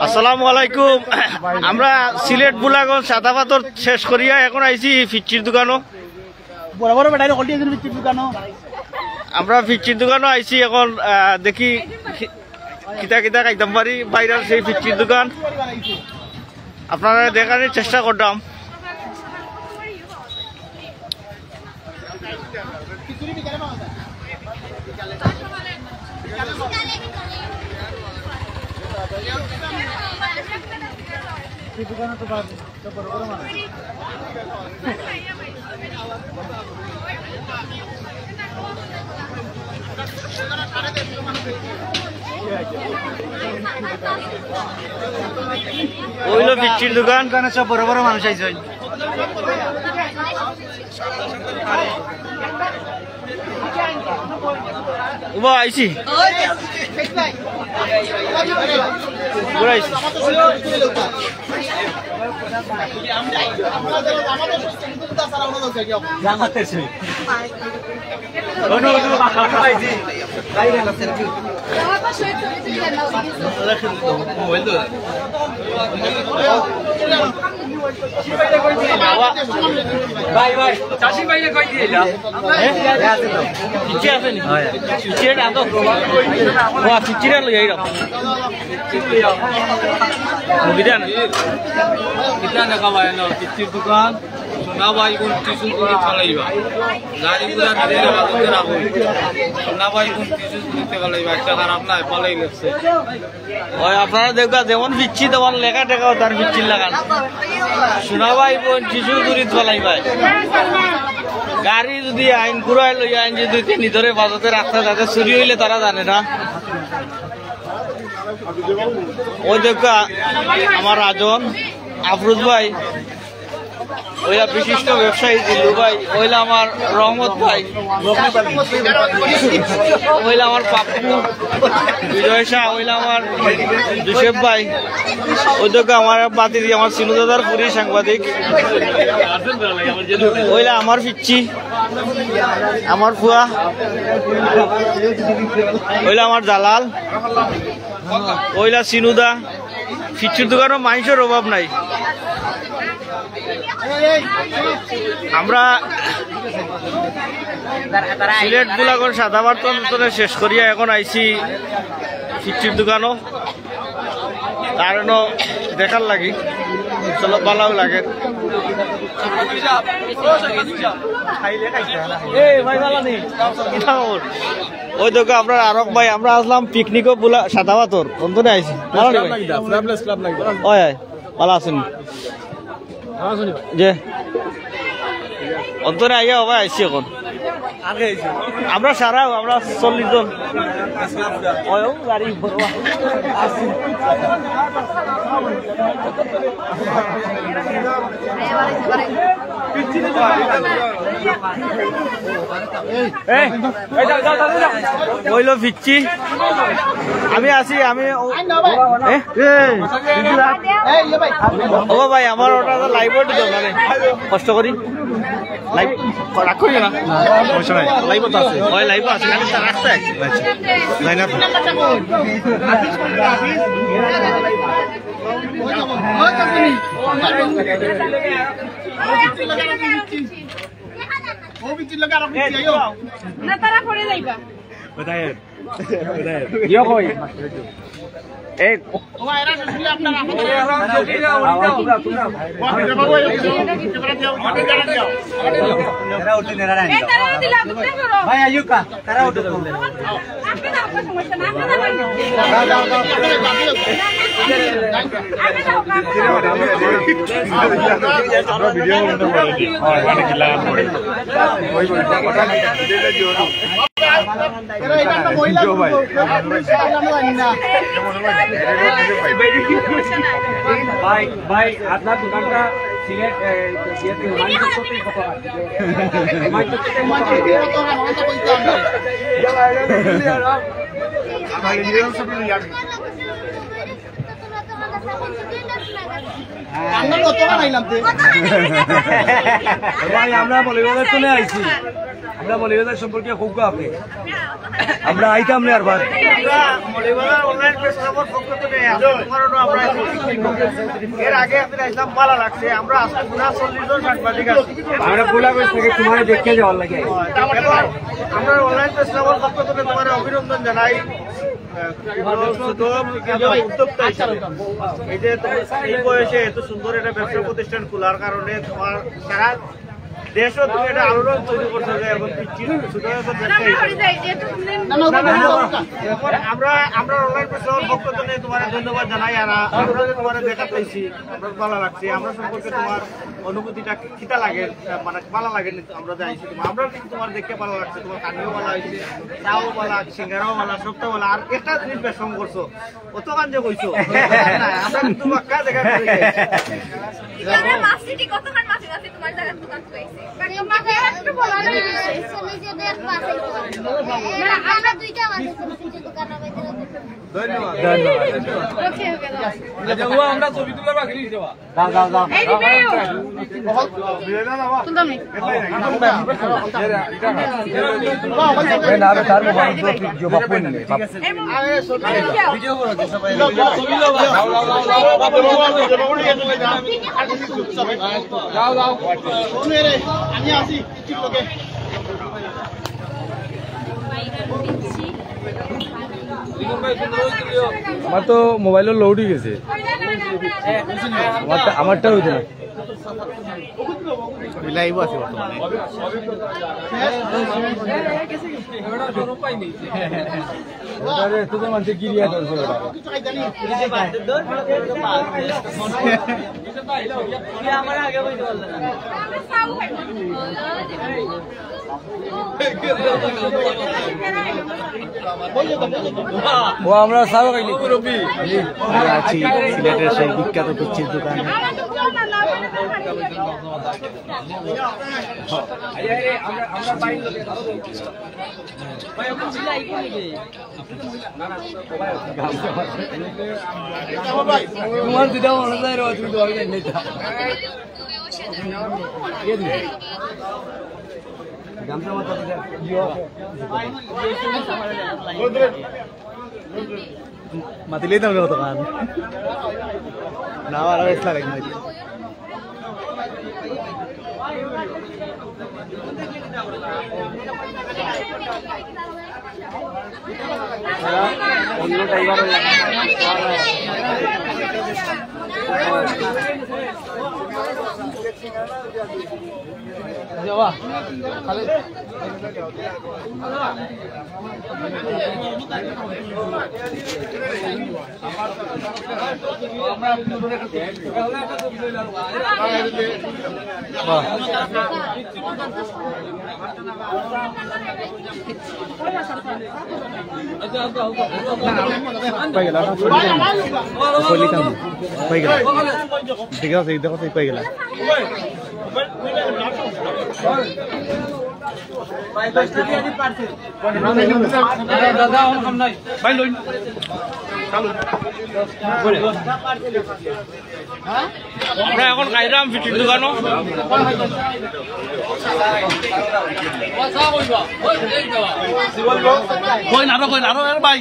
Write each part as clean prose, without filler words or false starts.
আসসালামু আলাইকুম। আমরা সিলেট বুলাগঞ্জ সাদা পাথর শেষ করিয়া এখন আইছি ফিচির দোকানও। আমরা ফিচির দোকানও আইছি এখন দেখি কিতা কিতা খাইতাম পারি। বাইরের সেই ফিচির দোকান আপনারা দেখানোর চেষ্টা করতাম। ওইলো ফিচির দোকান, সব বড় বড় মানুষ আইছে। উবা আইছি দোকান সোনাবাই কোন টিসু করে ফলাইবা গাড়ি গুলা ধরে রাখতে রাখো। সোনাবাই কোন টিসু করতে ফলাইবা, একটা খারাপ না ফলাই লাগছে। ওই আপনারা দেখবা যেমন পিচ্ছি তেমন লেখা টেকাও তার পিচ্ছির লাগান। সোনাবাই কোন টিসু করে ফলাইবা, গাড়ি যদি আইন ঘুরাই লই আইন যদি তিনি ধরে বাজাতে রাখতে তাদের চুরি হইলে তারা জানে না। ওই দেখা আমার রাজন আফরোজ ভাই, ওইলা বিশিষ্ট ব্যবসায়ী দিল্লু ভাই, ওইলা আমার রহমত ভাই, ওইলা আমার পাপ্পু বিজয় শাহ, ওইলা আমার জুসেফ ভাই, ওই দেখো আমার বাতি আমার সিনু দাদার পুরী সাংবাদিক, ওইলা আমার পিচ্ছি, আমার ফুয়া, ওইলা আমার জালাল, ওইলা সিনুদা। ফিচ্ছির দোকানও মানুষের অভাব নাই। আমরা সিলেট বুলাগঞ্জ সাদা পাথর শেষ করিয়া এখন আইছি ফিচ্ছির দোকানও, কারণ দেখার লাগি চলো ভালো লাগে। ওই দেখো আপনার আরক ভাই, আমরা আসলাম পিকনিকও বুলা সাদা পাথর অন্তরে আইছি। ভালো আছেন যে অন্তরে আইয়া হবে আইসি এখন আমরা সারা আমরা 40 জন গাড়ি বইলো ফিচ্ছি আমি আছি। আমি ও ভাই আমার ওটা লাইভ দোকানে কষ্ট করি লাইভ রাখ করি না, লাইভ তো আছে, ওই লাইভ আছে খালি তার রাস্তায় লাইন আপ না তারা পড়ে যাইবা बताइए यो कोई एक ভাই আয়ুব का तारा उठो ভাই আপনার দোকানটা সিলেট ভাই আমরা মলিবাজার শুনে আইছি আমরা মলিবাজার সম্পর্কে খুব আপনি আমরা আইতাম না আর বার মলিবাজার অনলাইন প্রেস ক্লাবের পক্ষ থেকে আমারও আমরা এর আগে আপনি ইসলাম ভালো লাগছে আমরা আজকে পুরা 40 জন সাংবাদিক আছি আমরা গোলাগঞ্জ থেকে তোমার দেখতে যাওয়ার লাগে আমরা অনলাইন প্রেস ক্লাবের পক্ষ থেকে তোমার অভিনন্দন জানাই উদ্যোক্তা হিসাবে এই যে এই বয়সে এত সুন্দর একটা ব্যবসা প্রতিষ্ঠান খোলার কারণে তোমার সারা দেশও তুমি একটা আলোড়ন তৈরি করতে যায় এবং আমরা অনলাইন প্রেসের পক্ষ থেকে তোমার ধন্যবাদ জানাই আর আমরা তোমার দেখা পেয়েছি আমরা ভালো লাগছে আমরা সম্পর্কে তোমার অনুভূতিটা খিতা লাগে মানে ভালো লাগে আমরা যাইছি আমরা কিন্তু তোমার দেখতে ভালো লাগছে তোমার কানিও ভালো হয়েছে চাও ভালো সিঙ্গারাও ভালো সবটা ভালো আর একটা জিনিস বেশম করছো অত গান যে কইছো আমরা কিন্তু বাক্কা দেখা আমরা ছবি তুলে রাখি দেওয়া আমি আসি আমার তো মোবাইল লোড হয়ে গেছে আমারটা হইতে না লাইভ আছে বর্তমানে মানুষ গিরিয়া ধরছে আমার আগে বলতে পারলেন ও আমরা সাও খাইলি আছি সিলেটের সেই বিখ্যাত কুচির দোকানে তোমার দিদা মনে যায় রোজ তুমি দোয়া জানি না গামছা মাথা দিদা মাতিলেই তো দোকান না আর এসলা লাগে না অন্য টাইগার যাওয়া খালি এখন খাইলাম ফিটির দোকানও কই না ভাই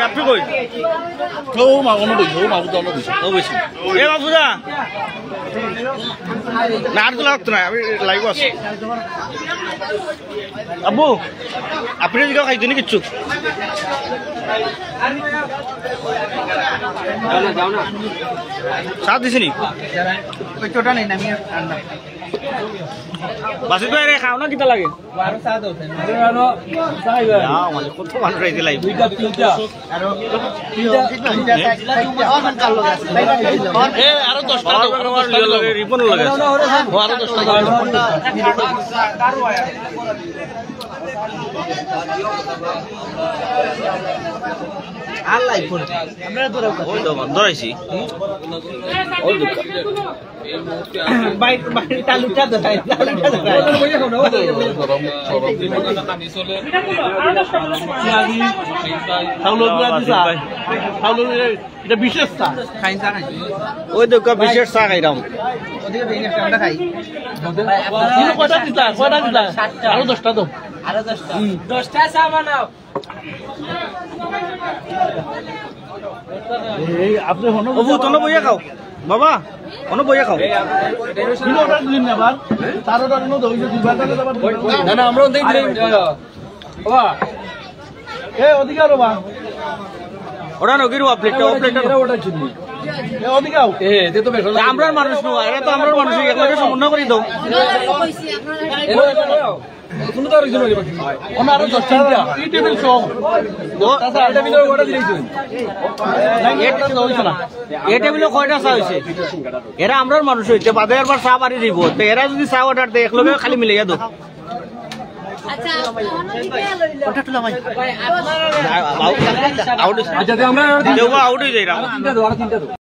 আপনি কই না আর তো লাগতো না আমি লাইভ আছি আব্বু আপনি দিকে খাইছেন কিচ্ছু সাথ দিছিনি ছোটা নেই আমি বাসে তো এরে খাও না কিটা লাগে কত মানুষ আইতে লাইভ আরো 10টা রিপন লাগে ধরাইছি বিশেষ চা ওই তো বিশেষ চা খাইলাম আরো 10টা দাও আরো 10টা চা বানাও আপনি তোনো বইয়া খাও বাবা কোনো বইয়া খাও ওটা নগির আমরা মানুষ এরা তো আমরা মানুষ এগুলোকে সমন্বয় করে দাও এরা আমরা মানুষ হইতে বাদে একবার চা বাড়ি দিব এরা যদি চা অর্ডার দেয় একলগে খালি মিলাইয়া দো আউট হয়ে যায়